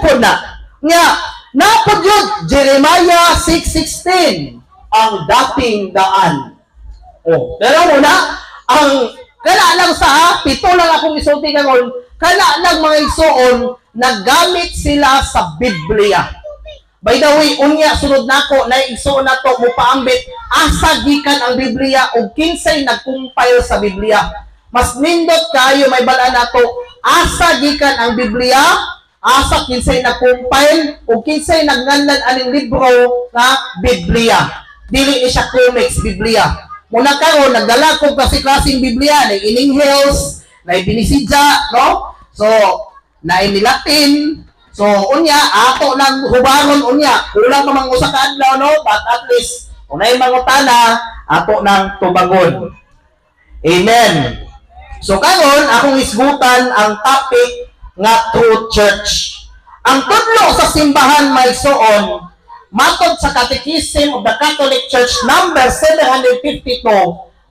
po na. Nga, napod yun, Jeremiah 6:16, ang dating daan. Oh, pero muna, ang kala lang sa pito lang akong isulti ngayon, kala lang mga igsoon, naggamit sila sa Biblia. By the way, unya sunod nako na igsoon nato mo paambit asa gikan ang Biblia ug kinsay nag-compile sa Biblia. Mas nindot kayo may bala nato asa gikan ang Biblia, asa kinsay nag-compile ug kinsay nagnganlan aning libro nga Biblia. Dili ni siya comics Biblia. Muna karon nagdala ko klaseng Biblia, na ining hills, na binisidya, no? So, na ini Latin. So, unya ato lang hubaron unya. Kulang pa mang usa ka adlaw, no? But at least unay mangutana ato nang tubagon. Amen. So karon akong isgutan ang topic nga true church. Ang tudlo sa simbahan may soon matod sa Catechism of the Catholic Church number 752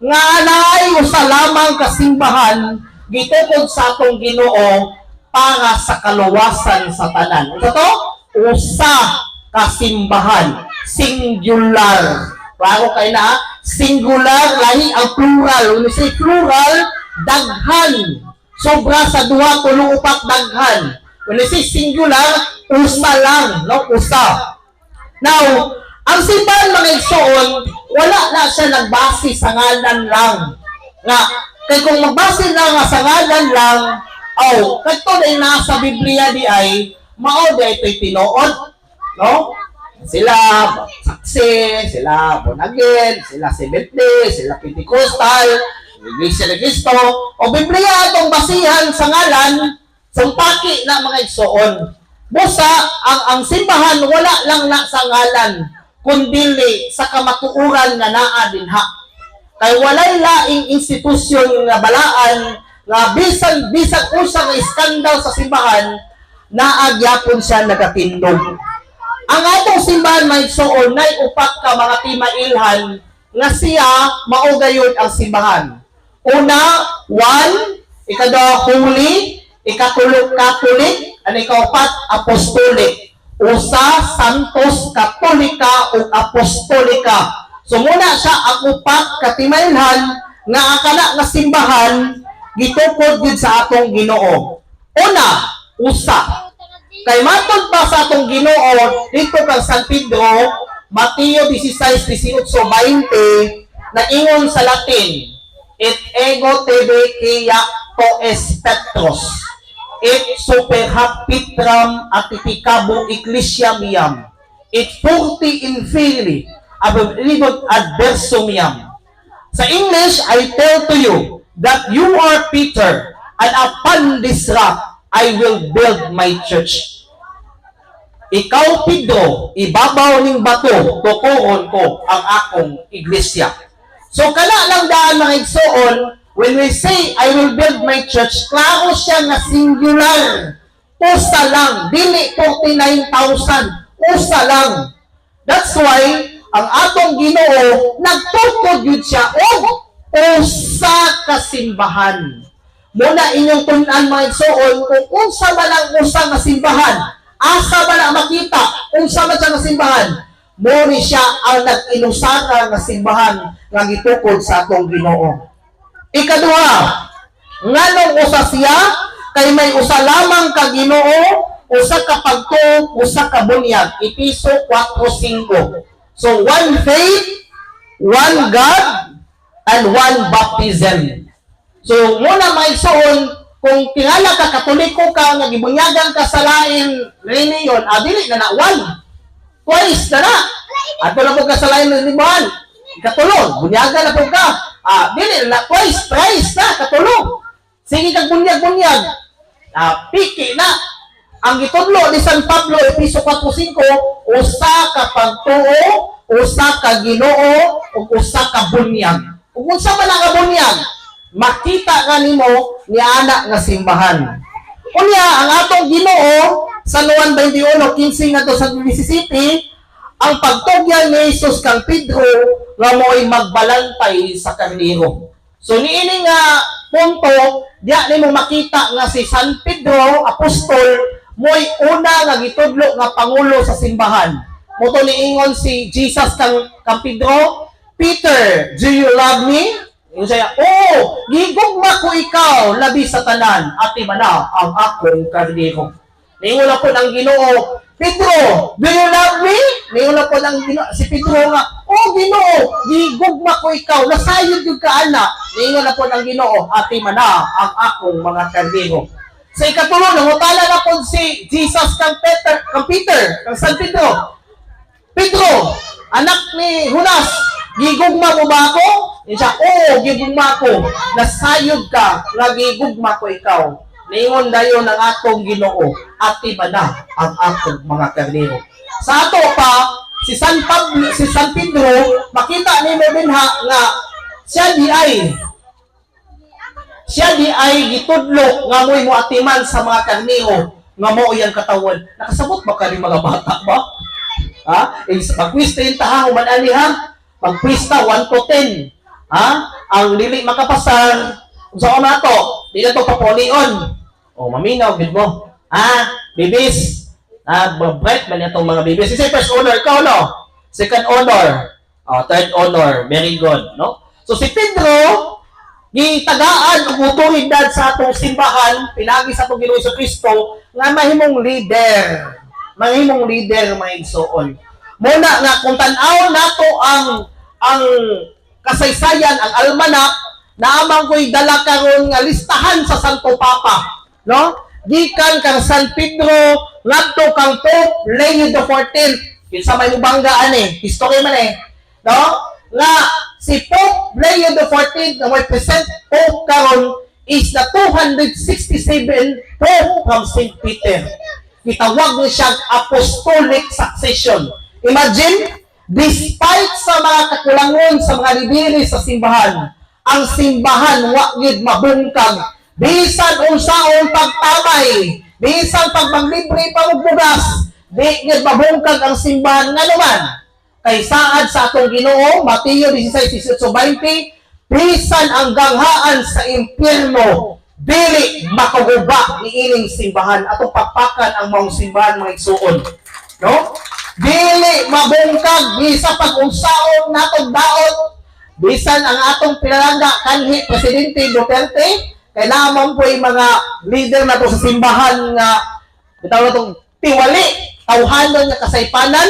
nga naay usa lamang ka simbahan gitukod sa atong Ginoo para sa kaluwasan sa tanan. Ito to, usa ka simbahan, singular. Klaro kay na, singular lahi ang plural. When we say plural, daghan. Sobra sa duha, tulo, upat, daghan. When we say singular, usa lang, no? Usa. Now, ang simbahan mga igsoon, wala na siya nagbase sa ngalan lang. Nga, kaya kung magbase lang sa ngalan lang, kato na nasa Biblia di ay, mao di ay ito'y tinuod, no? Sila saksi, sila born again, sila Seventh-day, sila Pentecostal, Iglesia ni Cristo, o Biblia itong basihan sa ngalan, sampaki na mga igsoon. Busa, ang simbahan wala lang na sa ngalan, kundili sa kamatuuran nga naa dinha. Kay walay laing institusyon nga balaan nga bisan usa nga iskandal sa simbahan naagyapon siya nagatindog. Ang atong simbahan may igsoon nay upat ka mga timailhan nga siya mao gayud ang simbahan. Una, one, ikadawa holy, ikatulo Catholic, ang ikaupat apostolic. Usa santos katolika ug apostolika. So muna siya ang upat ka timailhan nga akala nga simbahan gitukod gid sa atong Ginoo. Una, usa. Kay matod pa sa atong Ginoo dito kang San Pedro, Mateo 16:18-20, naingon sa Latin, et ego tebe kia to espectros, et super hapitram atiticabo ecclesia miam, et furti inferi abibot adversum miam. Sa English, I tell to you that you are Peter, and upon this rock I will build my church. Ikaw, Pedro, ibabaw ning bato, tukuron ko ang akong iglesia. So, kala lang daan mga igsoon, when we say, I will build my church, klaro siya nga singular. Usa lang, dili 49,000. Usa lang. That's why, ang atong Ginoo, nagtukod yun siya, usa ka simbahan. Muna inyong tunan mga igsoon, kung unsa man ang usa nga simbahan, asa ba na makita unsa man siya nga simbahan, mori siya ang nag-inusara nga simbahan nga gitukod sa atong Ginoo. Ikaduha, nganong usa siya, kay may usa lamang ka Ginoo, usa ka pagtuo, usa ka bunyag. Episo 4:5. So one faith, one God, and one baptism. So muna may igsoon, kung tingala ka katoliko ka nga gibunyagan ka sa lain reliyon, dili na one. Twice na na. Ato na po ka sa lain reliyon. Katulog, bunyagan na po ka. Dili na twice, thrice na katulog. Sige kag bunyag-bunyag. Piki na. Ang gitudlo ni San Pablo Episo 4:5, usa ka pagtuo, usa ka Ginoo, ug usa ka bunyag. Ug unsa man ang bunyag? Makita ka nimo ni anak nga simbahan. Unya, ang atong Ginoo sa Juan 21:15 ngadto sa 17, ang pagtugyan ni Jesus kang Pedro nga mo'y magbalantay sa karnero. So niini nga punto, diya nimo makita nga si San Pedro apostol mo'y una nga gitudlo nga pangulo sa simbahan. Moto niingon si Jesus kang Pedro, Peter, do you love me? Yung siya, oh, gigugma ko ikaw, labi sa tanan, ati mana ang akong karnero. Niingon na po ng Ginoo, Pedro, do you love me? Niingon na po ng Ginoo, si Pedro nga, oh, Ginoo, gigugma ko ikaw, nasayod yung kaana. Niingon na po ng Ginoo, ati mana ang akong mga karnero. Sa ikatulo, nangutala na po si Jesus kang Peter, kang San Pedro. Pedro, anak ni Judas, gigugma mo ba ako? Yan siya, oo, gigugma ko. Nasayod ka, nga gigugma ko ikaw. Niingon dayon ng atong Ginoo, ati ba na ang akong mga karnero. Sa ato pa, si San Pedro, makita ni Medinha nga siya di ay gitudlo nga mo'y moatiman sa mga karnero nga mo iyang katawan. Nakasabot ba ka rin mga bata ba? Ha? Pag-pista yung taha, humanali ha? Pag-pista, 1 to 10. Ha? Ang lili makapasar, kung saan na to, di na to papulion. O, maminaw, good mo. Ha? Bibis. Ha? Bright ba niya itong mga bibis? Kasi first honor, ikaw, no? Second honor. O, third honor. Very good, no? So, si Pedro, gitagaan ang otoridad sa atong simbahan, pinagi sa atong Ginoo Kristo, nga mahimong leader. Mahimong leader, mga igsoon. Muna nga, kung tanaw nato ang kasaysayan, ang almanak, naamang ko'y dala karon nga listahan sa Santo Papa. No? Gikan kang San Pedro, ngadto kang Pope Leo XIV. Kinsa may mubanggaan history man no? Nga si Pope Leo XIV na may present Pope karon is the 267 Pope from St. Peter. Gitawag niya siyang apostolic succession. Imagine, despite sa mga kakulangon sa mga lideri sa simbahan, ang simbahan wagid mabungkag. Bisan unsaon pagtamay, bisan pagmaglibre pamugbugas, di gid mabungkag ang simbahan nga naman. Kay saad sa atong Ginoo, Mateo 16:18-20, bisan ang ganghaan sa impyerno, dili makaguba ni ining simbahan atong pakpakan ang mga simbahan mga igsuon. No? Dili mabungkag bisan pag-unsaon natong daot, bisan ang atong pinalangga kanhi Presidente Duterte, kay naman po yung mga leader na to sa simbahan nga bitaw na itong tiwali, tawhanon nga kasaypanan,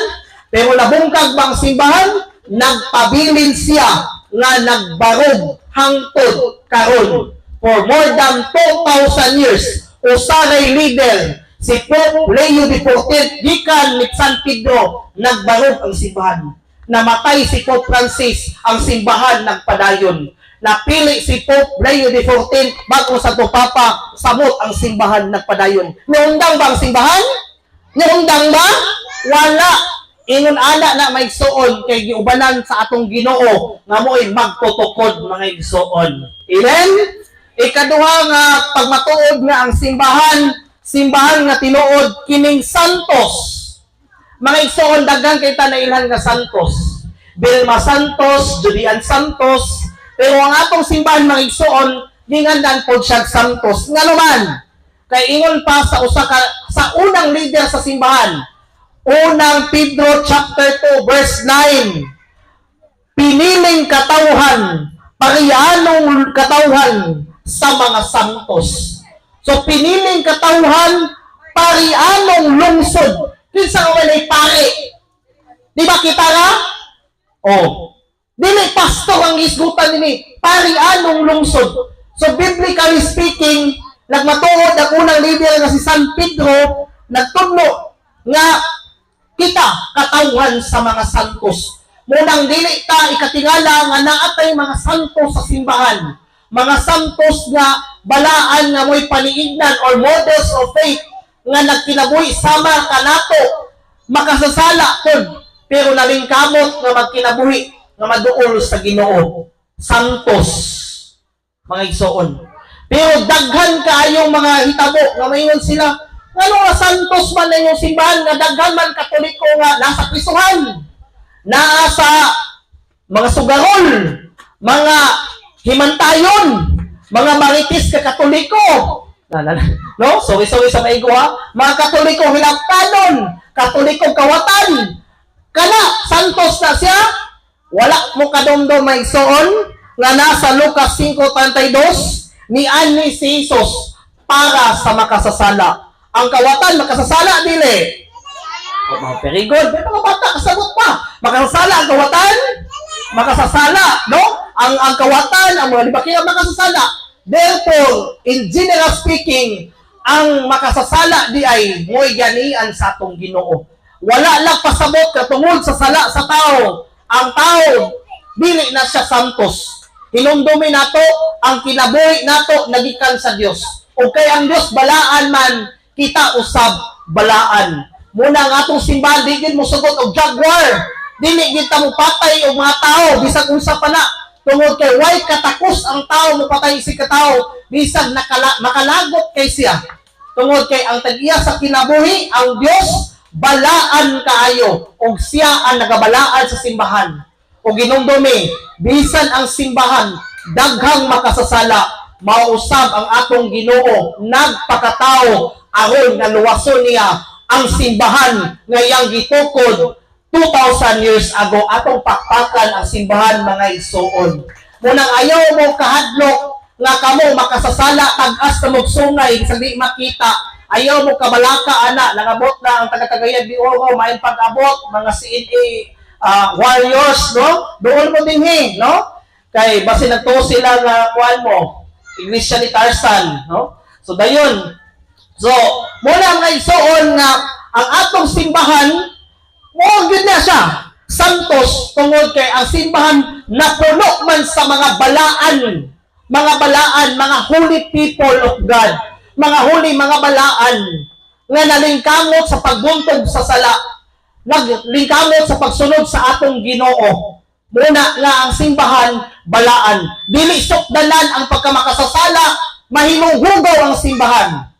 pero nabungkag bang simbahan, nagpabilin siya nga nagbarog hangtod karon for more than 2,000 years. Usaray leader, si Pope Leo XIV, gikan ni San Pedro, nagbarog ang simbahan. Namatay si Pope Francis, ang simbahan nagpadayon. Napili si Pope Leo XIV, bago sa Papa, samot ang simbahan nagpadayon. Niundang ba ang simbahan? Niundang ba? Wala. Ingon ana na may igsoon kay giubanan sa atong Ginoo nga mo'y magtutukod mga igsoon. Amen? Ikaduha nga pagmatuod nga ang simbahan nga tinuod kining santos. Mga igsoon daghan kay ta na ilan nga santos. Vilma Santos, Julian Santos, pero ang atong simbahan mga igsoon gingandan pod siya santos. Nga naman kay ingon pa sa sa unang leader sa simbahan, unang Pedro chapter 2 verse 9, piniling katawhan, parianong katawhan sa mga santos. So piniling katawhan, parianong lungsod. Kinsa nga walay pari? Di ba kita nga? Oh. Dili pastor ang isgutan nini, parianong lungsod. So biblically speaking, nagmatuod ang unang leader nga si San Pedro, nagtudlo nga kita katawhan sa mga santos. Munang dili ta ikatingala nga naatay mga santos sa simbahan. Mga santos nga balaan nga mo'y paniignan or models of faith nga nagkinabuhi sama kanato makasasala pod pero nalingkamot nga magkinabuhi nga maduol sa Ginoo. Santos mga igsoon. Pero daghan kaayong mga hitabo nga mayon sila ngano nga santos man na yung simbahan nga daghan man Katoliko nga nasa prisuhan, nasa mga sugarol, mga himantayon, mga maritis ka Katoliko. no? So sa maigo ha, mga Katoliko hilabtanon, Katoliko kawatan, kana santos na siya, wala mo kadomdom may igsoon nga nasa Lucas 5:32 ni si Jesus para sa makasasala. Ang kawatan makasasala dili. Oh, very good. May mga bata kasagot pa. Makasasala ang kawatan? Makasasala, no? Ang kawatan, ang mga libakira makasasala. Therefore, in general speaking, ang makasasala di ay mo'y ganian sa atong Ginoo. Wala lang pasabot katungod sa sala sa tao. Ang tao, dili na siya santos. Hinumdumi nato ang kinabuhi nato nagikan sa Dios. O kay ang Dios balaan man, kita usab balaan. Muna ang atong simbahan, di gid mo sugot og jaguar. Dili gid ta mo patay og mga tao bisag unsa pa na. Tungod kay way katakos ang tao mo patay si katao bisag makalagot kay siya. Tungod kay ang tag-iya sa kinabuhi, ang Dios balaan kaayo og siya ang nagabalaan sa simbahan. O ginumdumi, bisan ang simbahan daghang makasasala, mausab ang atong Ginoo nagpakatao aron nga luwason niya ang simbahan ngayang gitukod 2,000 years ago. Atong pakpakan ang simbahan mga igsoon. Munang ayaw mo kahadlok nga kamo makasasala tag-as na magsungay sa di makita. Ayaw mo kabalaka ana nangabot na ang taga-Cagayan de Oro maayong pag-abot mga CNA warriors, no? Doon mo dinhi, no? Kay basi nagtuo sila nga kuan mo Iglesia ni Tarzan, no? So dayon. So, muna nga igsoon nga ang atong simbahan, mo gyud na siya santos tungod kay ang simbahan napuno man sa mga balaan, mga holy people of God, mga holy mga balaan nga nalingkamot sa pagbuntog sa sala, naglingkamot sa pagsunod sa atong Ginoo. Muna nga ang simbahan balaan, dili sukdanan ang pagkamakasasala, mahimong hugaw ang simbahan.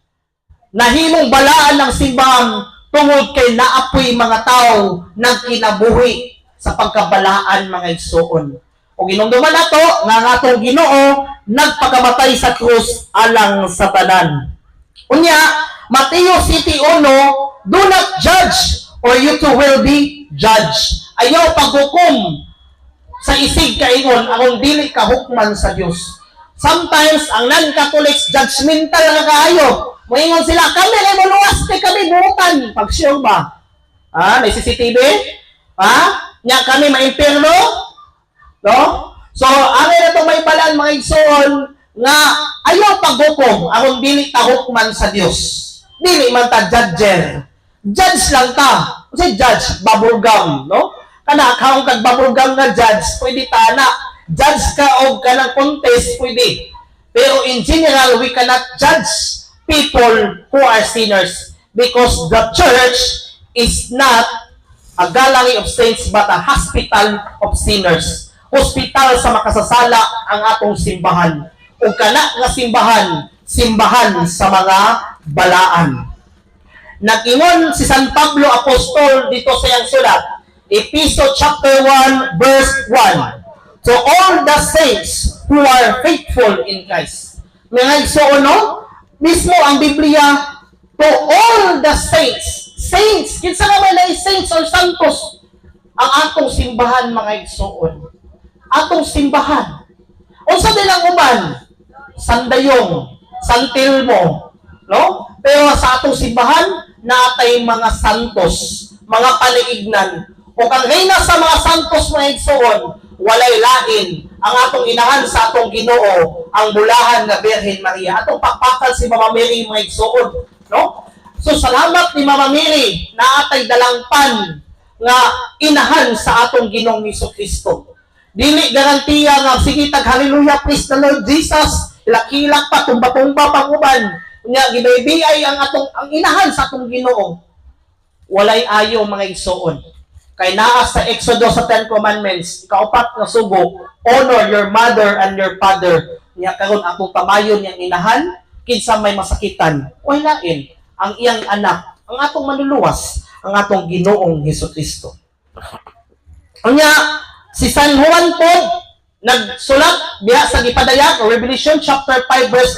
Nahimong balaan ng simbahan tungod kay naapoy mga tao nagkinabuhi sa pagkabalaan mga igsoon. O ginungduman nato nga ang atong Ginoo nagpakamatay sa krus alang sa tanan. Unya, Mateo 7:1, do not judge or you too will be judged. Ayaw paghukom sa isig kaingon aron dili kahukman sa Dios. Sometimes ang non-Catholics judgmental nga kaayo. Moingon sila, kami na maluwas kay kami buutan. Pag sure ba? May CCTV? Nya kami maimpirno? No? So, angay na itong may balaan mga igsoon nga ayaw paghukom aron dili ta hukman sa Dios. Dili man ta judger. Judge lang ta. Kasi judge, bubblegum, no? Kana kaong kag bubblegum nga judge, pwede ta na. Judge ka og kanang contest, pwede. Pero in general, we cannot judge people who are sinners because the church is not a gallery of saints but a hospital of sinners. Hospital sa makasasala ang atong simbahan. O kana nga simbahan sa mga balaan. Nag-ingon si San Pablo Apostol dito sa iyang sulat, Ephesians chapter 1 verse 1. To all the saints who are faithful in Christ. Mga igsoon, no? Mismo ang Biblia, to all the saints. Saints, kinsa naman na saints or santos? Ang atong simbahan, mga igsoon. Atong simbahan. Unsa din ang uban? Sandayong, Santilmo, no? Pero sa atong simbahan, natay mga santos, mga paniignan. O kang reyna sa mga santos, mga igsoon, walay lain ang atong inahan sa atong Ginoo, ang bulahan nga Birhen Maria. Atong pakpakan si Mama Mary mga igsoon, no? So salamat ni Mama Mary na atay dalangpan nga inahan sa atong Ginoong Hesukristo. Dili garantiya nga sige tag hallelujah praise the Lord Jesus, ilak-ilak pa tumba-tumba pang uban. Nya ginaybiyay ang inahan sa atong Ginoo. Walay ayo mga igsoon. Kay naa sa Exodus sa 10 Commandments, ikaapat na sugo, honor your mother and your father. Niya karon atong pamayon yang inahan, kinsa may masakitan, way lain ang iyang anak, ang atong manluluwas, ang atong Ginoong Hesukristo. Unya, si San Juan po nagsulat diha sa gipadayag Revelation chapter 5 verse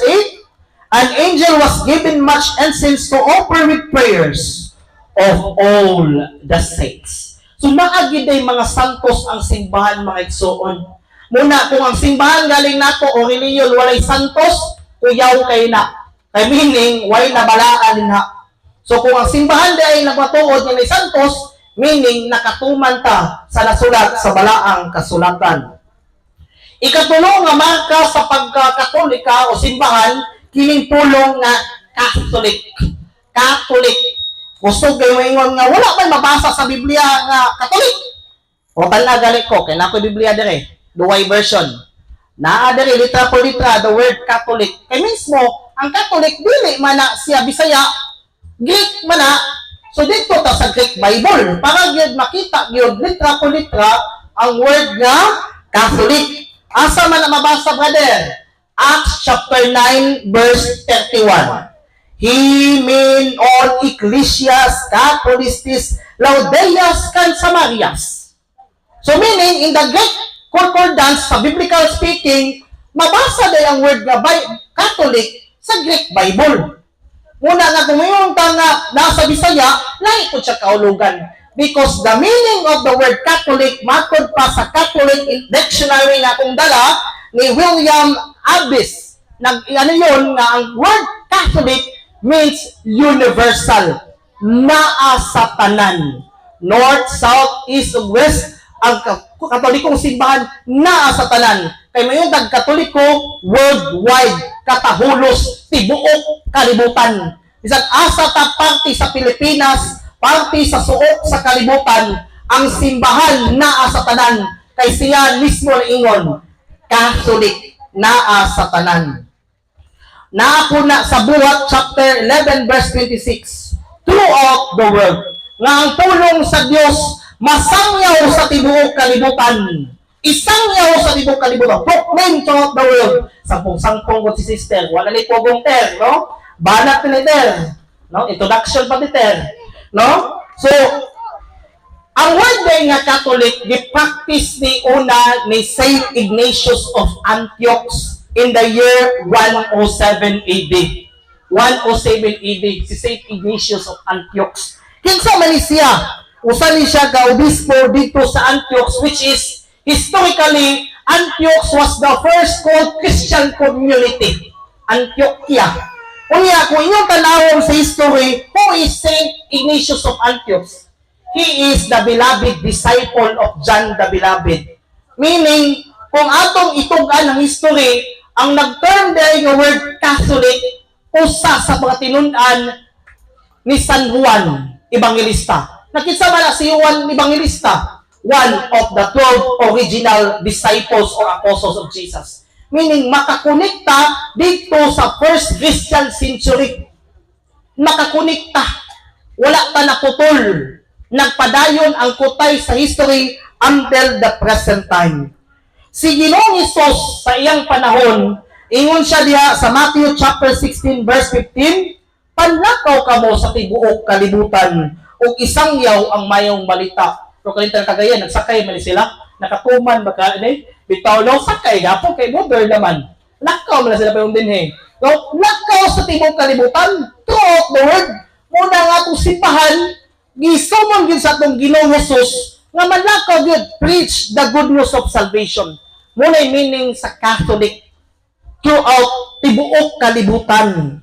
8, An angel was given much incense to offer with prayers of all the saints. So naagid ay mga santos ang simbahan mga igsoon. Muna kung ang simbahan galing nato o reliyon walay santos, kuyaw kay na. Kay meaning way na balaan na. So kung ang simbahan di ay nagmatuod ng santos, meaning nakatuman ta sa nasulat sa balaang kasulatan. Ikatulong nga marka sa pagkakatolika o simbahan, kining pulong nga Catholic. Catholic. Gusto kayo ingon nga wala man mabasa sa Biblia nga Catholic. O talaga ko, kaya na ko Biblia dire, duway version. Naa dire litra por litra the word Catholic. Kaya mismo, ang Catholic dili man na siya Bisaya, Greek man na. So dito ta sa Greek Bible para gyud makita gyud litra por litra ang word nga Catholic. Asa man na mabasa, brother? Acts chapter 9 verse 31. He mean all ecclesias, Catholistis, Laudeas, can Samarias. So meaning, in the Greek concordance, sa biblical speaking, mabasa din ang word na Catholic sa Greek Bible. Muna nga kung mayroon ka nga nasa Bisaya, lahi po siya kaulugan. Because the meaning of the word Catholic, matod pa sa Catholic Dictionary na kung dala ni William Abbes. Ano yun, nga ang word Catholic means universal. Naa sa tanan. North, South, East, West, ang katolikong simbahan, naa sa tanan. Kay mayon Katoliko, worldwide, katahulos, tibuok, kalibutan. Isang asa ta party sa Pilipinas, party sa suok sa kalibutan, ang simbahan naa sa tanan. Kay siya mismo na ingon, Catholic, naa sa tanan. Naa po na sa Buhat chapter 11 verse 26, throughout the world, nga ang tulong sa Dios masangyaw sa tibuok kalibutan. Isangyaw sa tibuok kalibutan. Proclaim throughout the world. Sampung-sampung ko si sister. Wala ni pogong ter, no? Banat ni ter. No? Introduction pa ni ter. No? So, ang word day nga Catholic, di-practice ni una ni Saint Ignatius of Antioch in the year 107 AD. 107 AD, si Saint Ignatius of Antioch. Kinsa man siya? Usa ni siya ka obispo dito sa Antioch, which is, historically, Antioch was the first called Christian community. Antioquia. Unya, kung inyong tanawon sa history, who is Saint Ignatius of Antioch? He is the beloved disciple of John the Beloved. Meaning, kung atong itugan ng history, ang nag-term there yung word Catholic, usa sa mga tinunan ni San Juan Evangelista. Nakita ba na si Juan Evangelista? One of the 12 original disciples or apostles of Jesus. Meaning, makakonekta dito sa first Christian century. Makakonekta. Wala ta naputol. Nagpadayon ang kutay sa history until the present time. Si Ginoong Hesus sa iyang panahon, ingon siya diha sa Matthew chapter 16 verse 15, panlakaw ka mo sa tibuok kalibutan o isangyaw ang mayong balita. So, kalintang kagaya, nagsakay man sila, nakatuman, baka, bitaw lang sakay, gapo kay Mother naman. Lakaw man sila pa yung dinhe. So, lakaw sa tibuok kalibutan, throughout the world, muna nga itong simbahan, gisumon yun sa itong Ginoong Hesus, nga manlakaw yun, preach the good news of salvation. Muna yung meaning sa Catholic, throughout tibuok kalibutan.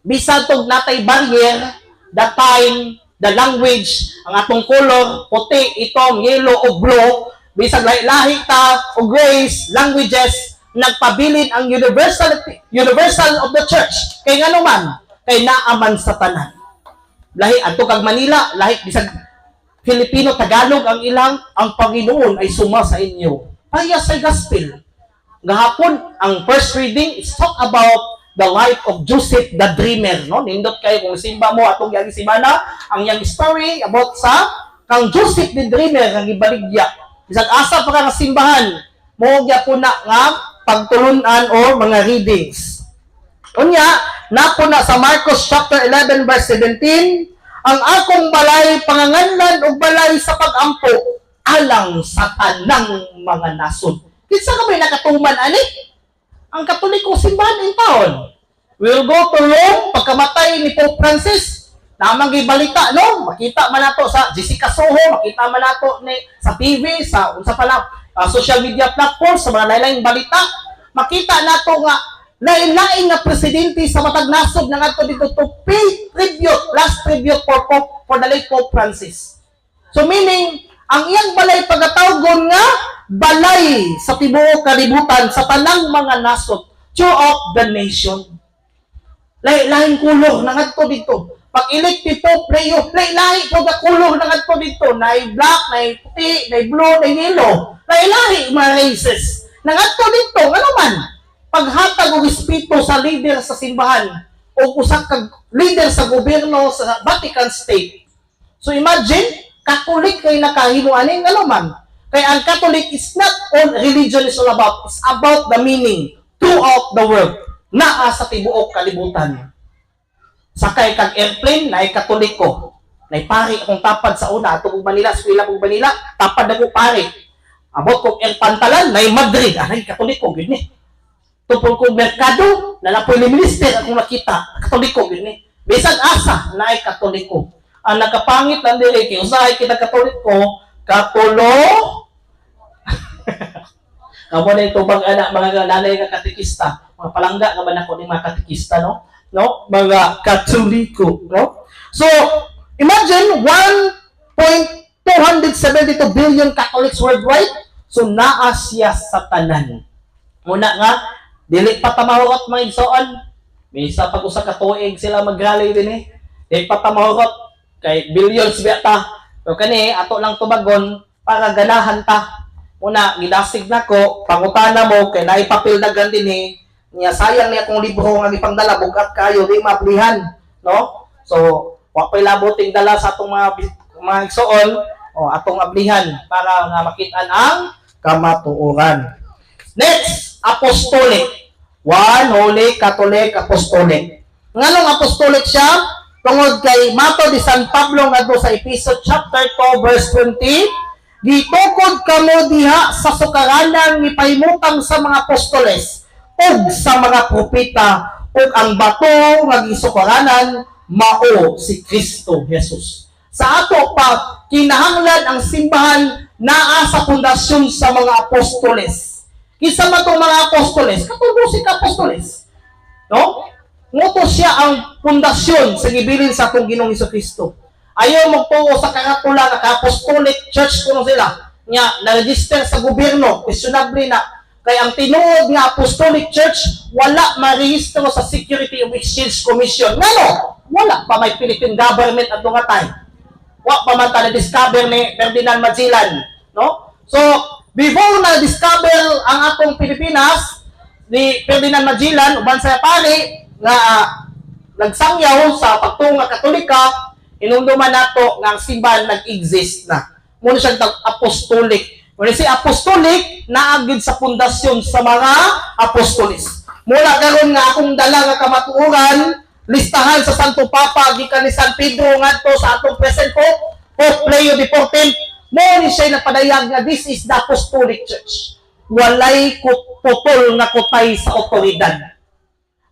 Bisan itong natay barrier, the time, the language, ang atong color, puti, itong, yellow o blue, bisag lahi ta o grace, languages, nagpabilin ang universal of the church. Kay nga naman, kay naaman sa tanan. Lahi, ato kag Manila, lahi, bisag Filipino, Tagalog ang ilang, ang Panginoon ay suma sa inyo. Paya sa gospel. Gahapon, ang first reading is talk about the life of Joseph the Dreamer. No? Nindot kayo kung simba mo atong yang simana, ang yang story about sa kang Joseph the Dreamer, ang ibaligya. Isang asa pa ka simbahan, mogya po na nga pagtulunan o mga readings. Unya, napo na sa Marcos chapter 11 verse 17, ang akong balay panganganlan o balay sa pag-ampo alang sa tanang mga nasod. Kinsa ka may nakatuman ani? Ang Katolikong simbahan in taon. We'll go to Rome, pagkamatay ni Pope Francis, namang gibalita, no? Makita man nato sa Jessica Soho, makita man nato ni sa TV, sa unsa pala social media platform, sa mga lain-laing balita, makita nato nga lain-lain nga presidente sa matag nasod nang ato dito to pay tribute, last tribute for the late Pope Francis. So meaning, ang iyang balay pagkatawgon nga balay sa tibuok kalibutan sa tanang mga nasod throughout the nation. Lain-lain kulor nang adto dito. Pag elected Pope Leo, lain-lain po na kulor nang adto dito. Nay black, nay puti, nay blue, nay yellow. Lain-lain mga races. Nang adto dito, ano man, paghatag og espiritu sa leader sa simbahan o usa ka leader sa gobyerno sa Vatican State. So imagine, Catholic kay nakahimo aning ano man. Kaya ang Catholic is not all religion is all about. It's about the meaning throughout the world. Naa sa tibuok kalibutan. Sakay kag airplane, naay Katoliko. Naay pari akong tapad sa una, atong Manila, eskwela kong Manila, tapad ako pari. Abot kong air pantalan, naay Madrid, naay Katoliko, gini. Tupol kong merkado, nalapoy ni minister akong nakita, Katoliko, gini. Bisag asa, naay Katoliko. Ang nakapangit lang dili, kaya usahay kita Katoliko, Katolo, kamo na ito bang anak, mga nanay nga katikista, mga palangga nga ba na ko ng mga katikista, no? No? Mga Katoliko, no? So, imagine 1.272 billion Catholics worldwide. So, naa siya sa tanan. Muna nga, dili pa tamahurot mga igsoon. Misa pag usa ka tuig sila mag-rally din eh. Dili pa tamahurot kay billions biyata. Pero kani ato lang tubagon para ganahan ta. Muna, gidasig na ko, pangutana mo, kay naipapil na gandin eh, niya sayang niya kung libro nga ipangdala, bugat kayo, di maplihan, no? So, wapay laboting dala sa atong mga igsoon, o atong ablihan, para nga makitaan ang kamatuoran. Next, apostolic. One, Holy Catholic Apostolic. Nganong apostolic siya? Tungod kay Mato de San Pablo nga do sa Episode chapter 2, verse 20, gitukod kamo diha sa sukaranang ipahimutang sa mga apostoles ug sa mga propeta ug ang bato nga gisukaranan mao si Kristo Jesus. Sa ato pa kinahanglan ang simbahan naa sa pundasyon sa mga apostoles. Kinsa man tong mga apostoles? Katulo si apostoles. No? Nguto siya ang pundasyon sa gibilin sa atong Ginoong Jesucristo. Ayaw magtuo sa karatula na apostolic church kuno sila nga na-register sa gobyerno, questionable na kay ang tinuod nga apostolic church wala marehistro sa Security of Exchange Commission. Ngano? Wala pa may Philippine government adto nga time. Wa pa man ta na-discover ni Ferdinand Magellan, no? So, before na-discover ang atong Pilipinas ni Ferdinand Magellan uban sa pari nga nagsangyaw sa pagtuo nga Katolika, inumduman nato nga ang simbahan nag-exist na. Muna siyang apostolic. Muna si apostolic, naagid sa pundasyon sa mga apostolis. Mula karon nga akong dala nga kamatuoran, listahan sa Santo Papa, gikan ni San Pedro ngadto sa atong present Pope, Pope Leo XIV, mo ni siya napadayag nga this is the apostolic church. Walay putol nga kutay sa otoridad.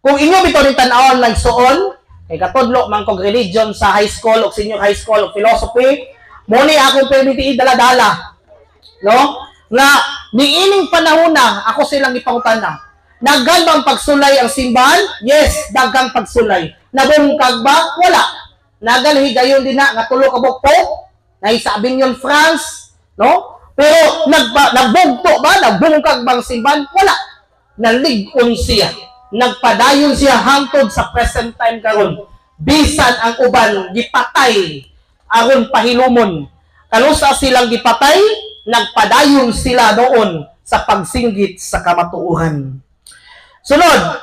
Kung inyo bitaw ni tan-awon nagsuon, kay katudlo man kog religion sa high school o senior high school o philosophy, mo ni akong permiti dala-dala. No? Nga niining panahon na ako silang ipangutana. Daghan bang pagsulay ang simbahan? Yes, daghang pagsulay. Nabungkag ba? Wala. Nagalhi gayon din na nga tulo ka Pope, na sa Avignon, France, no? Pero nagbugto ba? Nagbungkag bang simbahan? Wala. Nalig-on siya. Nagpadayon siya hangtod sa present time karon. Bisan ang uban gipatay aron pahilumon. Kanusa silang gipatay, nagpadayon sila doon sa pagsinggit sa kamatuoran. Sunod,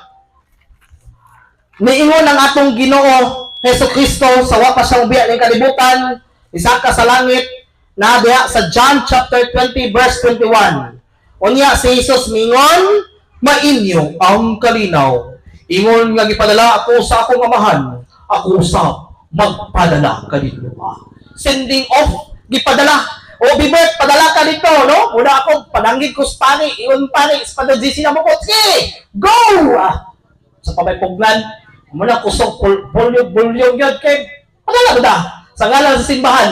niingon ang atong Ginoo Jesucristo sa wa pa siyang biya ng kalibutan, isa ka sa langit, na diha sa John chapter 20 verse 21. Unya si Jesus mingon, mainyo ang kalinaw. Ingon nga gipadala ako sa akong amahan, ako sa magpadala kanino. Sending off, gipadala. O bibet, padala ka dito, no? Una ako, padanggit ko sa pari, iyon pari, espada GC na mo ko, sige, go! sa pamaypugnan, muna kusog bulyong yun kay padala ba da sa ngalan sa simbahan.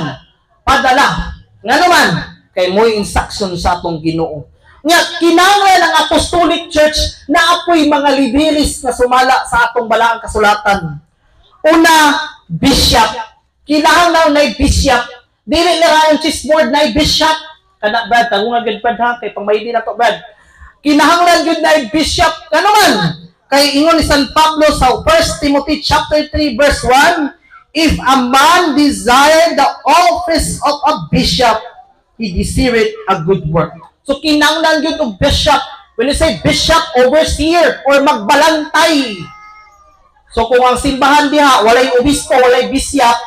Padala. Nga naman, kay mo'y instruction sa atong Ginoo. Nga, kinanglan ang Apostolic Church na apoy mga libiris na sumala sa atong balaang kasulatan. Una, bishop. Kinahanglan na bishop. Dili na yung chessboard na bishop. Kana, Brad, tangungan good, Brad, ha? Kay pangmaydi na to, Brad. Kinahanglan good na bishop. Kano man? Kay ingon ni San Pablo sa 1 Timothy chapter 3 verse 1, if a man desire the office of a bishop, he desireth a good work. So, kinanglan yun ng bishop. When you say bishop, overseer, or magbalantay. So, kung ang simbahan diha, walay obispo, walay bishop,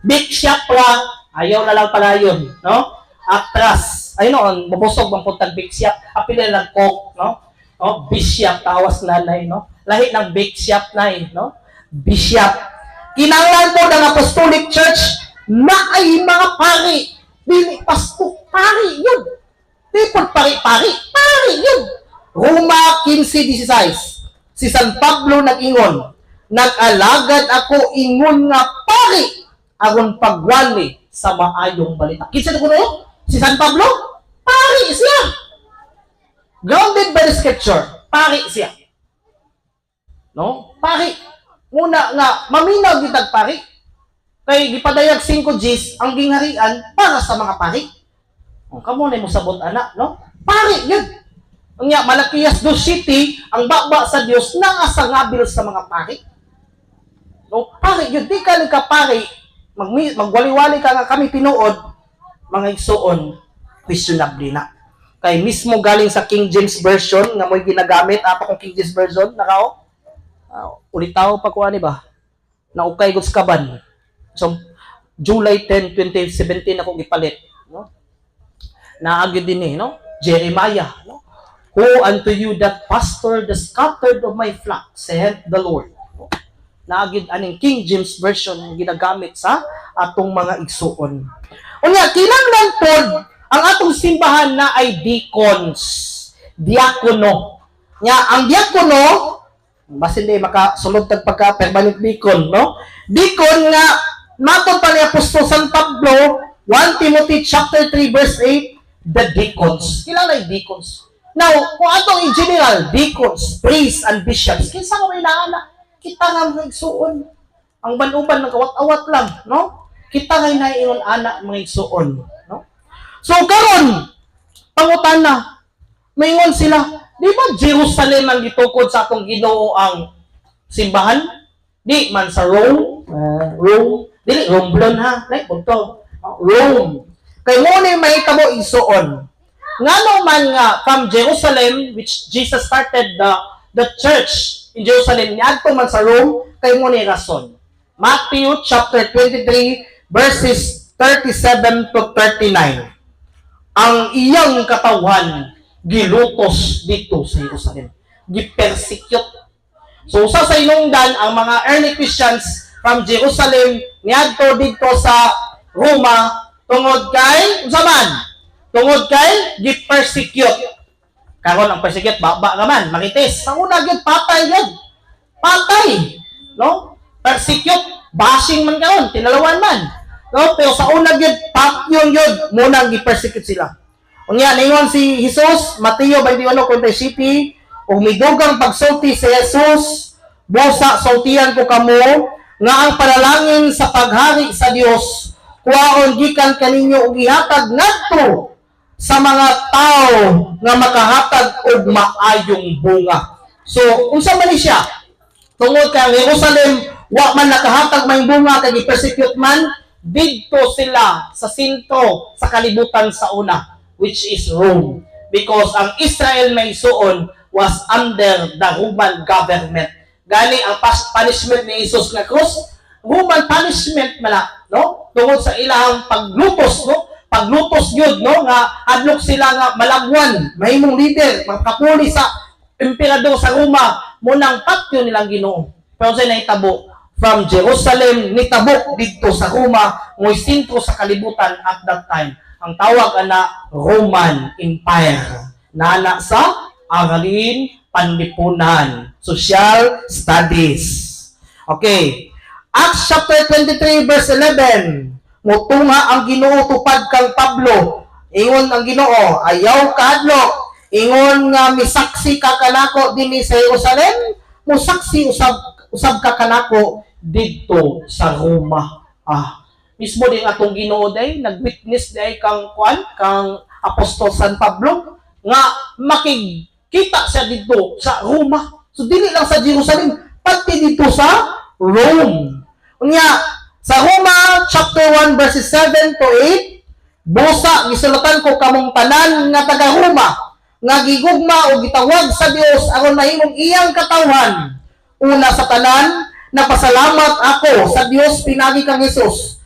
bishop la, ayaw na lang pala yun, no? Atras. Ayun noon, mabusog bang puntang bishop, apila lang coke, no? No? Bishop, tawas nanay, no? Lahi ng bishop na no? Bishop. Kinanglan po ng Apostolic Church na ay mga pari. Dili pasto, pari yun. Di po pari-pari, pari yun. Roma 15:16. Si San Pablo nag-ingon, nag-alagad ako ingon nga pari aron pagwali sa maayong balita. Kinsa ko no? Si San Pablo, pari siya. Grounded by the scripture, pari siya. No? Pari. Muna nga, maminaw gitag pari. Kay gipadayag 5 Gs ang gingharian para sa mga pari. O kamo na mo sabot ana, no? Pari yun. Unya Malakias 2:7 ang baba sa Dios naa sa ngabil sa mga pari. No, pari yun. Di ka nagka-pari, magwali-wali ka nga kami tinuod, mga igsuon, questionable na. Kay mismo galing sa King James Version nga mo'y ginagamit, apa kong King James Version, nakao? Ulitaw pa ko ani ba? Naukay gud sa kaban. So, July 10, 2017 ako gipalit. No? Naagyo din no? Jeremiah. No? Who unto you that pastor the scattered of my flock, saith the Lord. No? Naagyo aning King James Version ginagamit sa atong mga igsuon. Unya, kinanglan pod ang atong simbahan na ay deacons. Diakono. Nya, ang diakono, basin di makasulod tag pagka permanent deacon, no? Deacon nga matod pa ni Apostol San Pablo, 1 Timothy chapter 3 verse 8, the deacons. Kilala yung deacons. Now, kung atong in general, deacons, priests, and bishops, kinsa ka may naana? Kita nga mga igsuon. Ang banuban ng kawat-awat lang, no? Kita nga naiingon ana mga igsuon, no? So, karon pangutan na, maingon sila, di ba Jerusalem ang gitukod sa atong Ginoo ang simbahan? Di man sa Rome, Rome, dili Romblon ha, like bunto. Rome. Kay mo ni mahitabo igsuon. Ngano man nga from Jerusalem which Jesus started the church in Jerusalem niadto man sa Rome kay mo ni rason. Matthew chapter 23 verses 37 to 39. Ang iyang katawan gilutos dito sa Jerusalem. Gipersecute. So usa sa inungdan ang mga early Christians from Jerusalem niadto dito sa Roma tungod kay unsa man? Tungod kay gi-persecute. Karon ang persecute baba man, makitis. Sa una gyud patay gyud. Patay, no? Persecute, bashing man karon, tinalawan man. No, pero sa una gyud patyon gyud muna gi-persecute sila. Unya ningon si Jesus, Mateo 21:47, ug midugang pagsulti si Jesus, busa sultihan ko kamo nga ang panalangin sa paghari sa Dios kuwaon gikan kaninyo og ihatag ngadto sa mga tao nga makahatag og maayong bunga. So, unsa man ni siya? Tungod kay Jerusalem wa man nakahatag may bunga kay gi-persecute man, didto sila sa sinto sa kalibutan sa una, which is Rome. Because ang Israel may suon was under the Roman government. Gani ang punishment ni Jesus nga krus, Roman punishment man no? Tungod sa ilang paglutos, no? Paglutos yun, no? Nga adlok sila nga malagwan, mahimong leader, mga kapuli sa emperador sa Roma, munang patyo nilang Ginoo. Pero sa nahitabo, from Jerusalem, nitabok dito sa Roma, ngo'y sentro sa kalibutan at that time. Ang tawag na Roman Empire. Nana sa aralin, panlipunan, social studies. Okay. Acts chapter 23 verse 11. Mutunga ang Ginoo tupad kang Pablo. Ingon ang Ginoo, ayaw kadlo. Ingon nga misaksi ka kanako dinhi sa Jerusalem, musaksi usab ka kanako didto sa Roma. Mismo din atong Ginoo day nagwitness day kang Apostol San Pablo nga makikita siya dito sa Roma. So dili lang sa Jerusalem, pati dito sa Rome. Unya sa Roma chapter 1 verses 7 to 8, busa gisulatan ko kamong tanan nga taga Roma nga gigugma o gitawag sa Dios aron mahimong iyang katawhan. Una sa tanan, napasalamat ako sa Dios pinagi kang Hesus.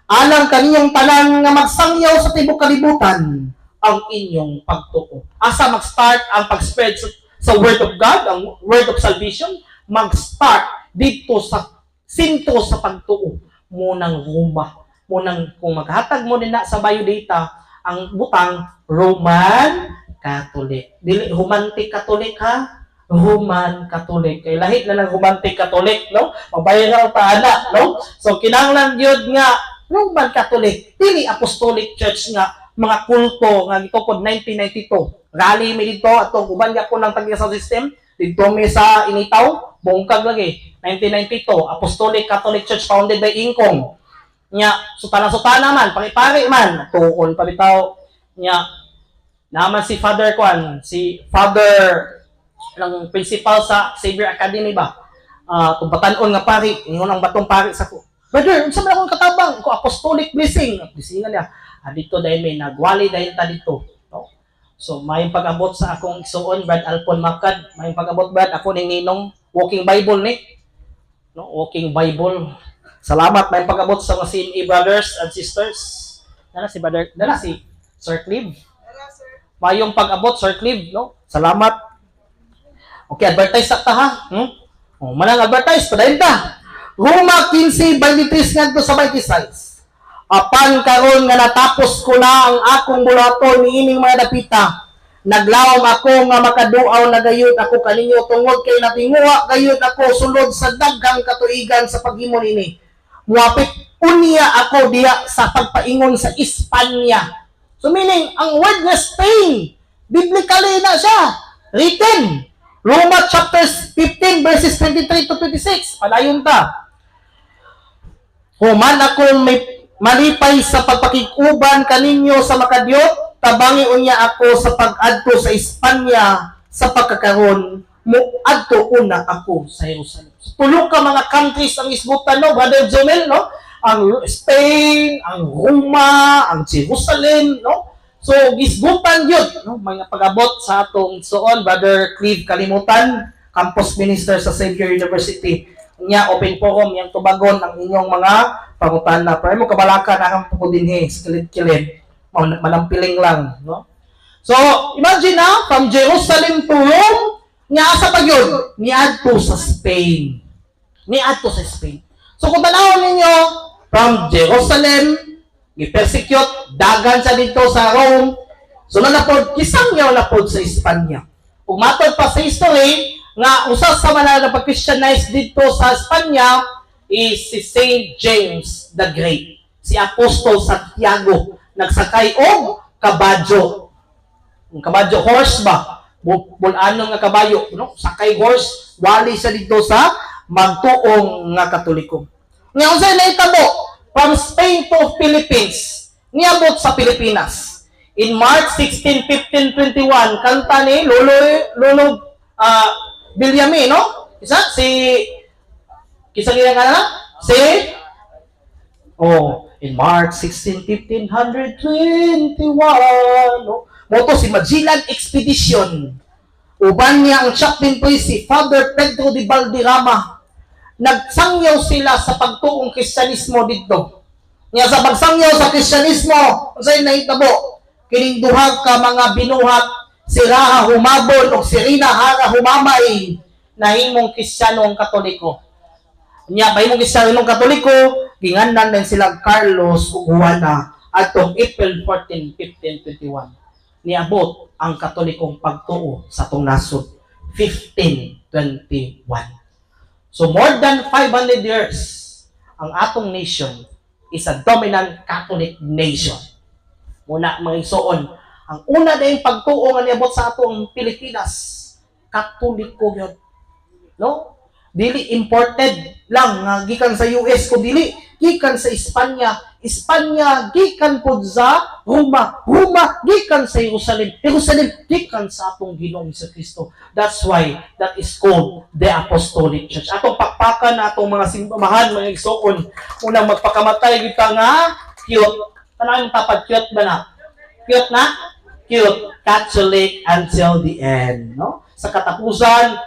Alang kaninyong tanan nga magsangyaw sa tibuok kalibutan ang inyong pagtuo. Asa mag-start ang pag-spread sa Word of God, ang Word of Salvation, mag-start dito sa sentro sa pagtuo munang Roma. Munang kung maghatag mo din na sa biodata, ang butang Roman Catholic. Dili Romantic Catholic ha? Roman Catholic. Kay lahit na lang Romantic Catholic, no? Mabayran pa ana, no? So kinahanglan gyud nga Roman Catholic, dili Apostolic Church nga mga kulto nga gitukod 1992. Rally mi dito atong uban gyapon ng tagya sa system dito mi sa Initaw, bungkag lagi 1992 Apostolic Catholic Church founded by Ingkong. Nya sutana-sutana man, pari-pari man tuon pa bitaw nya naman si Father ng principal sa Xavier Academy ba. Tubatan-on nga pari, ingon ang batong pari sa ko. Brother, unsa man akong katabang ko apostolic blessing. Blessingan niya. Dito dahil may nagwali dahil ta dito. No? So, may pag-abot sa akong isuon, Brad Alpon Makad. May pag-abot, Brad, ako ning ninong Walking Bible ni. No? Walking Bible. Salamat, may pag-abot sa mga CME brothers and sisters. Dala si Sir Clive. Mayong pag-abot, Sir Clive. No? Salamat. Okay, advertise sakta ha. Manang advertise, padayon ta. Roma 15:23 ngadto sa 26. Apan karon nga natapos ko na ang akong bulaton niining mga dapita, naglawom ako nga makaduaw na gayud ako kaninyo tungod kay natinguha gayud ako sulod sa daghang katuigan sa paghimo nini. Muapit unya ako diya sa pagpaingon sa Espanya. So meaning ang word nga Spain, biblically na siya, written. Roma chapter 15 verses 23 to 26. Palayon ta. Human ako may malipay sa pagpakikuban kaninyo sa makadyot, tabangi unya ako sa pag-adto sa Espanya sa pagkakaron, muadto una ako sa Jerusalem. Tulo ka mga countries ang isbutan, no? Brother Jomel, no? Ang Spain, ang Roma, ang Jerusalem, no? So, gisbutan yun, no? Mga pag-abot sa atong soon, Brother Clive Kalimutan, campus minister sa Xavier University. Nya open forum yang tubagon ang inyong mga pangutana. Pero mo kabalaka na kang pagudinhi, kilid-kilid. Manampiling lang, no? So, imagine na, from Jerusalem to Rome, nga asa pa yun? Niadto sa Spain. Niadto sa Spain. So, kung tanawin ninyo, from Jerusalem, i-persecute, dagan sa dito sa Rome, so na po, kisang yaw na po sa Espanya. Umatod pa sa history, nga usa sa mga napag-Christianize dito sa Espanya is si Saint James the Great. Si Apostol Santiago nagsakay og kabadyo. Ang kabadyo horse ba? Bulanong nga kabayo, no? Sakay horse, wali siya dito sa magtuong nga Katoliko. Nga unsay nahitabo from Spain to Philippines, niabot sa Pilipinas. In March 16, 15, 21, kanta ni Lolo Bilyami, no? Kisa nga na? In March 16, 1521, no? Moto si Magellan Expedition. Uban niya ang chaplain po si Father Pedro de Valderrama. Nagsangyaw sila sa pagtuong Kristyanismo dito. Nga sa pagsangyaw sa Kristyanismo, unsay nahitabo? Kining duha ka mga binuhat, si Raha humabol o si Rina Hara humamay na himong Kristyanong Katoliko. Nya ba himong Kristyanong Katoliko, gingandan din sila Carlos ug Juana atong April 14, 1521. Niabot ang Katolikong pagtuo sa atong nasod. 1521. So more than 500 years, ang atong nation is a dominant Catholic nation. Muna mga igsoon, ang una na yung pagtuo nga niabot sa atong Pilipinas, Katoliko yun. No? Dili imported lang nga gikan sa US, ko dili gikan sa Espanya, gikan pod sa Roma, gikan sa Jerusalem, gikan sa atong Ginoong Kristo. That's why that is called the Apostolic Church. Atong pakpakan na atong mga simbahan, mga igsoon, unang magpakamatay kita nga cute. Tanang tapad cute ba na? Cute na? Cute. Catholic until the end, no? Sa katapusan,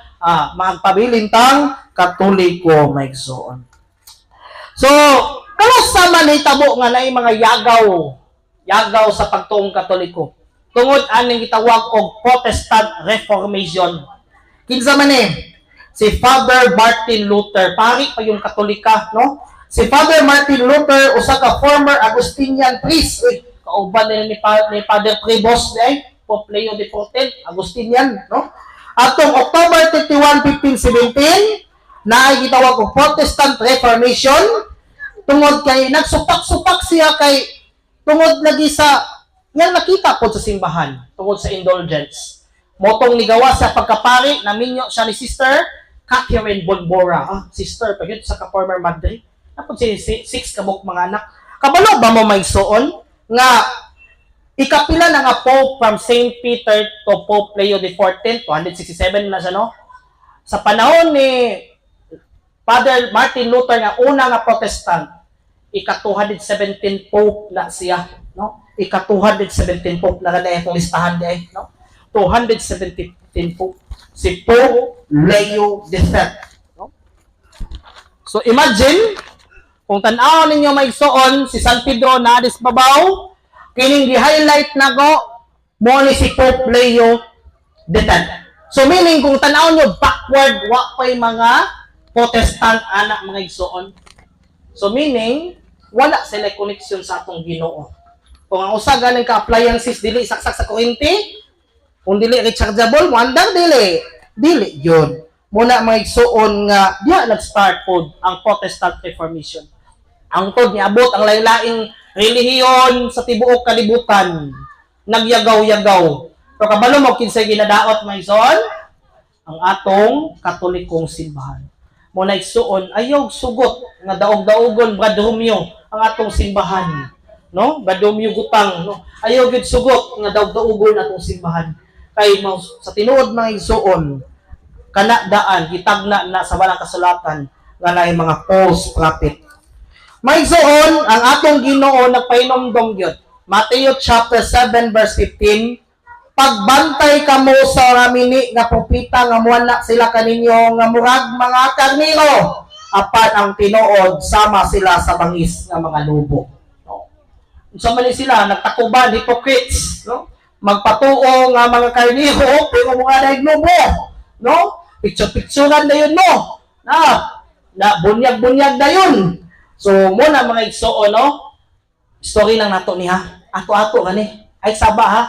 magpabilintang Katoliko, may igsoon. So, kalusa man itabo nga na mga yagaw sa pagtuong Katoliko. Tungod aning gitawag og Protestant Reformation. Kinsa man si Father Martin Luther, pari pa yung Katolika, no? Si Father Martin Luther, usa ka former Augustinian priest, kauban ni Father Prebos, Pope Leo XIV, Augustinian, no? Atong October 31, 1517, na ay gitawag og Protestant Reformation, tungod kay nagsupak-supak siya kay tungod lagi sa yang nakita po sa simbahan, tungod sa indulgence. Motong nigawa sa pagkapari, naminyo siya ni Sister Catherine Bonbora. Sister, pag sa ka-former Madre. Napod si 6 kabuk mga anak. Kabalo ba mo may suon nga ikapila na nga Pope from St. Peter to Pope Leo XIV, 267 na siya, no? Sa panahon ni Father Martin Luther nga una nga Protestant, ika-217 Pope na siya, no? Ika-217 Pope na ganyan kung listahan niya, no? 217 Pope. Si Pope Leo XIV, no? So imagine, kung tanaw ninyo may suon, si San Pedro na adis babaw, kining gi-highlight na ko, mo ni si Pope Leo XIV. So meaning, kung tanaw nyo backward, wapay mga Protestant anak mga igsoon. So meaning, wala sila connection sa atong Ginoo. Kung ang usa ganing ka-appliances dili saksak sa kuryente, kung dili rechargeable, mo andang dili yun. Muna mga igsoon nga diya nag-start pod ang Protestant Reformation. Ang tod niabot ang lain-laing relihiyon sa tibuok kalibutan, nagyagaw-yagaw. Pero kabalo mo kinsay ginadaot mga igsoon, ang atong Katolikong simbahan. Muna igsuon, ayaw sugot nga daog-daogon Brad Romeo ang atong simbahan, no? Brad Romeo Gutang, no? Ayaw gid sugot nga daog-daogon atong simbahan. Kay sa tinuod mga igsuon, kana daan gitagna na sa walang kasulatan nga naay mga false prophet. Mga igsuon, ang atong Ginoo nagpahinomdom gyud. Matthew chapter 7 verse 15, pagbantay kamo sa ramini nga propita nga muana sila kaninyo nga murag mga karniro, apan ang tinuod sama sila sa bangis nga mga lobo. No? So man sila nagtakuban, hypocrites, no? Magpatuo nga mga karniro pero mga daig lobo, no? Picture-picturean na yun mo. Na bunyag-bunyag na yun. So muna mga igsoon, no? Story lang nato niya. Ato-ato gani. Ay saba ha.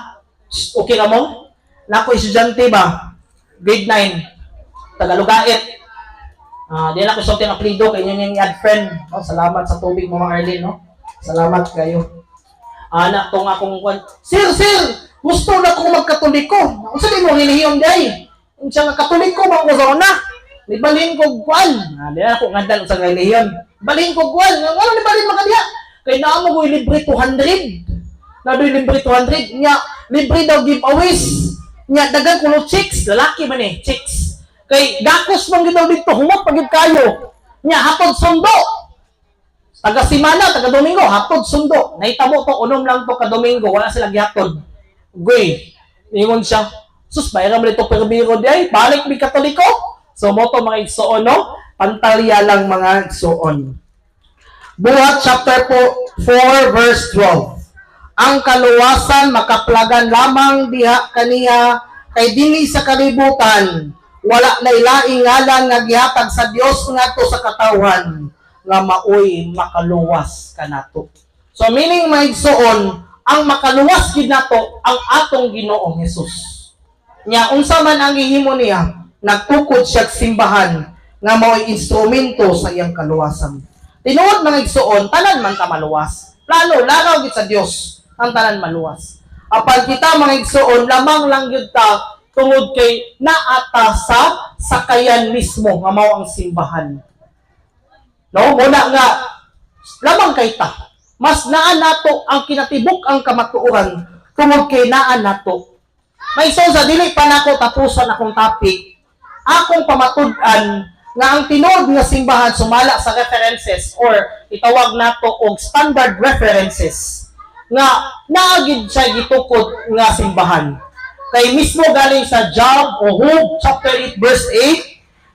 Okay ka mo? Nako, estudyante ba? Grade 9. Tagalogait. Di na ko sulti ang aplido kay inyo yung ad friend. No? Salamat sa tubig mo mga Arlene. No? Salamat kayo. Anak tong akong kwan. Sir! Gusto na ko magkatoliko. Kung saan mo hilihiyon day? Kung siya nga katoliko, mga kusona. Libalhin ko kwan. Di na ako ngandal sa hilihiyon. Balhin ko kwan. Ano libalhin makadiya? Kaya naamo ko libre 200. Nadoy libre 200. Nya, libre daw giveaways. Nya, dagang kulo chicks. Lalaki man chicks. Kay, dakos mong gitaw dito. Humot pagid kayo. Nya, hatod sundo. Taga Simana, taga Domingo, hatod sundo. Naitabo to, unom lang to ka Domingo. Wala sila gihatod. Goy. Ingon siya. Sus, bayram mo ito perbiro di ay. Balik mi Katoliko. So, moto mga igsoon, no? Pantalya lang mga igsoon. Buhat chapter 4 verse 12. Ang kaluwasan makaplagan lamang diha kaniya kay dinhi sa kalibutan wala na ilaing ngalan nga gihatag sa Dios ngadto sa katawhan nga maoy makaluwas kanato. So meaning may igsoon, ang makaluwas gid nato ang atong Ginoong Hesus. Nya unsa man ang gihimo niya? nagtukod siya simbahan nga mao'y instrumento sa iyang kaluwasan. Tinuod mga igsoon, tanan man ta maluwas. Plano, lagaw gid sa Dios ang tanan maluwas. Apan kita mga igsoon, lamang lang yun ta tungod kay naata sa sakayan mismo nga mao ang simbahan. No, muna nga lamang kay ta. Mas naa nato ang kinatibuk ang kamatuoran tungod kay naa nato. May so sa dili pa nako tapusan akong topic. Akong pamatud-an nga ang tinuod nga simbahan sumala sa references or itawag nato og standard references nga naagid siya gitukod nga simbahan. Kay mismo galing sa Job o Job chapter 8 verse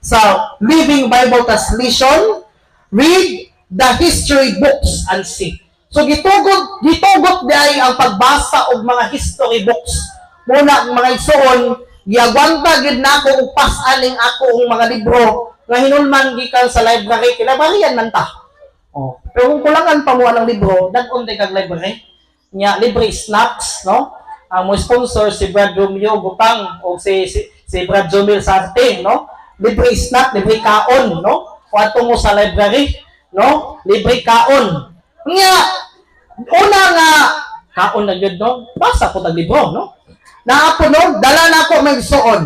8 sa Living Bible Translation, read the history books and see. So gitugot diay ang pagbasa og mga history books. Muna mga igsoon, giagwanta gid nako og pas-aning ako og mga libro nga hinulman gikan sa library, kilabaryan man ta. Oh, pero kung kulangan pa mo ang libro, dag-on kag library. Nya libre snacks, no? Ang mo sponsor si Brad Romeo Gupang o si Brad Jomil Sarte, no? Libre snack, libre kaon, no? Kuanto mo sa library, no? Libre kaon. Nya una nga kaon na gyud, no? Basa ko tag libro, no? Naapo no, dala na ako magsuon.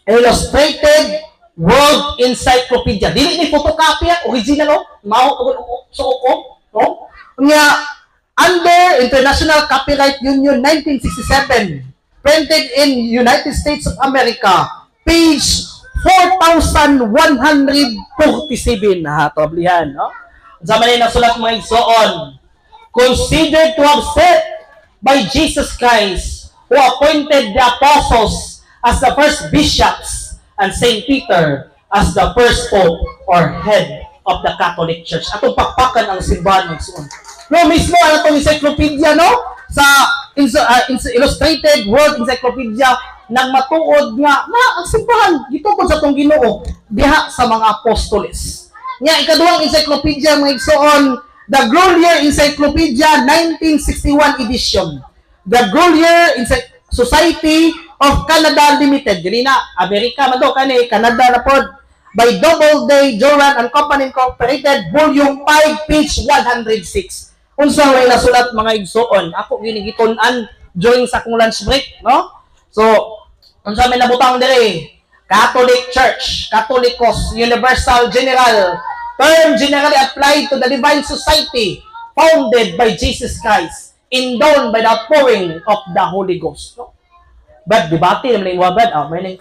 Illustrated World Encyclopedia. Dili ni photocopy, original, no? Mao suko ko, no? Nya under International Copyright Union 1967, printed in United States of America, page 4,147. Tablihan, no? Zaman na nasulat mga igsoon. Considered to have said by Jesus Christ, who appointed the apostles as the first bishops and Saint Peter as the first pope or head of the Catholic Church. Atong pakpakan ang simbahan ng igsoon. No, mismo ano itong encyclopedia, no? Sa Illustrated World Encyclopedia, nang matuod nga, ang simbahan, gitukod sa itong Ginoo diha sa mga apostoles. Nga, ikaduhang encyclopedia, mga igsoon, The Grolier Encyclopedia 1961 edition. The Grolier Society of Canada Limited. Dili na, Amerika man do kani, Canada na pod. By Doubleday, Joran and Company Incorporated, Volume 5, page 106. Unsa way nasulat mga igsoon? Ako ginigitun-an during sa akong lunch break, no? So, unsa may nabutang diri? Catholic Church, Catholicos, Universal General, term generally applied to the Divine Society founded by Jesus Christ, endowed by the outpouring of the Holy Ghost. No? But debate naman yung wabad, may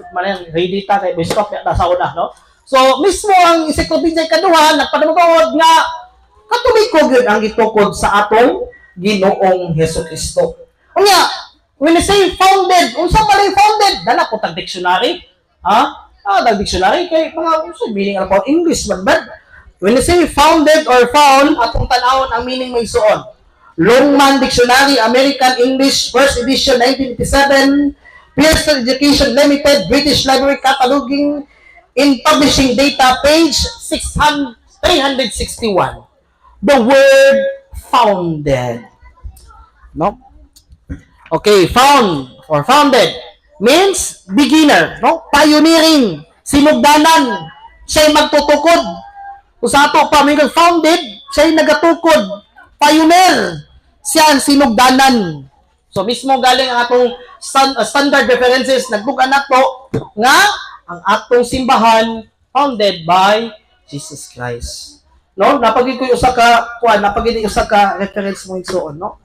ready ta kay Bishop na sa una, no? So, mismo ang encyclopedia kaduha, nagpadamagawad nga Katoliko gyud ang gitukod sa atong Ginoong Hesukristo. Unya, when you say founded, unsa man yung founded? Dala ko tag dictionary. Tag dictionary kay mga meaning about English man bad. When you say founded or found, atong tan-awon ang meaning may suon. Longman Dictionary, American English, first edition, 1987, Pearson Education Limited, British Library Cataloging, in Publishing Data, page 361. The word founded. No? Okay, found or founded means beginner, no? Pioneering, sinugdanan, siya'y magtutukod. Kung sa ato pa, may founded, siya'y nagatukod. Pioneer, siya ang sinugdanan. So, mismo galing ang atong standard references, nagbukan nato nga ang atong simbahan founded by Jesus Christ. No? Napagid ko usa ka reference mo igsoon, no?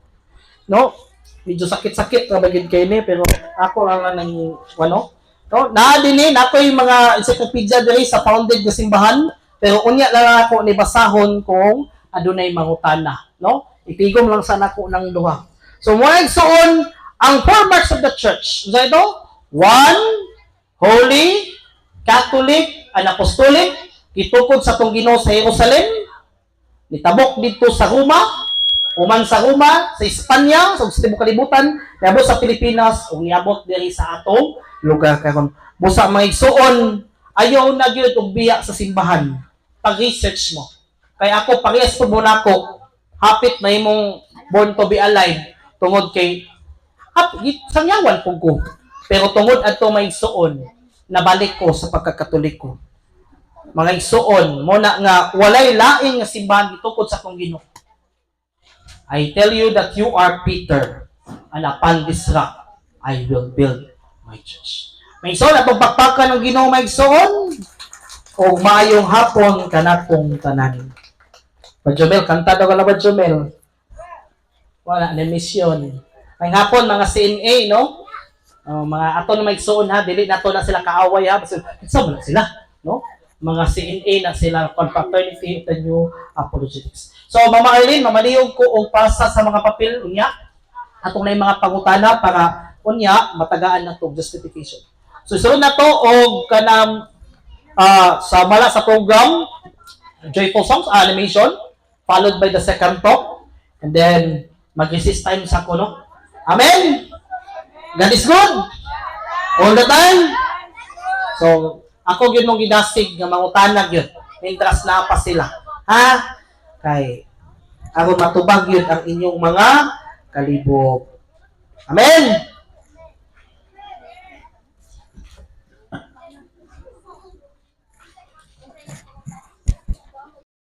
No? Medyo sakit-sakit na bagid kay ni pero ako lang nang ano, no? Na dinhi nato yung mga encyclopedia diri sa founded nga simbahan, pero unya lang ako ni basahon kung adunay mangutana, no? Itigom lang sana ko ng duha. So mo igsoon ang four marks of the church. So ito, 1, holy, Catholic, and apostolic, gitukod sa tong Ginoo sa Jerusalem, nitabok dito sa Roma, uman sa Roma, sa Espanya, sa tibok kalibutan, niabot sa Pilipinas, ug niabot diri sa atong lugar karon. Busa mga igsoon, ayaw na gyud og biya sa simbahan. Pag-research mo. Kay ako parehas pud mo nako, hapit na imong born to be alive tungod kay sangyawan pug ko. Pero tungod adto may igsoon, nabalik ko sa pagkakatoliko. Mga igsoon, mo na nga walay laing nga simbahan gitukod sa akong Ginoo. I tell you that you are Peter, and upon this rock I will build my church. May igsoon, at pagpakpakan ng Ginoo mga igsoon, o maayong hapon kanatong tanan. Bajomel, kanta daw ka na Bajomel. Wala, na mission. May hapon, mga CNA, no? Mga ato na maigsoon ha, dili na to na sila kaaway ha, basta mo na sila, no? Mga CNA na sila, confraternity the new apologetics. So, Mama Arlene, mamaliyog ko o pasa sa mga papel, unya, atong na yung mga pangutana para, unya, matagaan na to justification. So, sunod na to, o kanang, sa mala sa program, Joyful Songs, animation, followed by the second talk, and then, mag-resist time sa kuno. Amen? God is good. All the time. So, ako yun mong gidasig nga mangutanag yun. Mintras na pa sila. Ha? Kay, ako matubag yun ang inyong mga kalibog. Amen?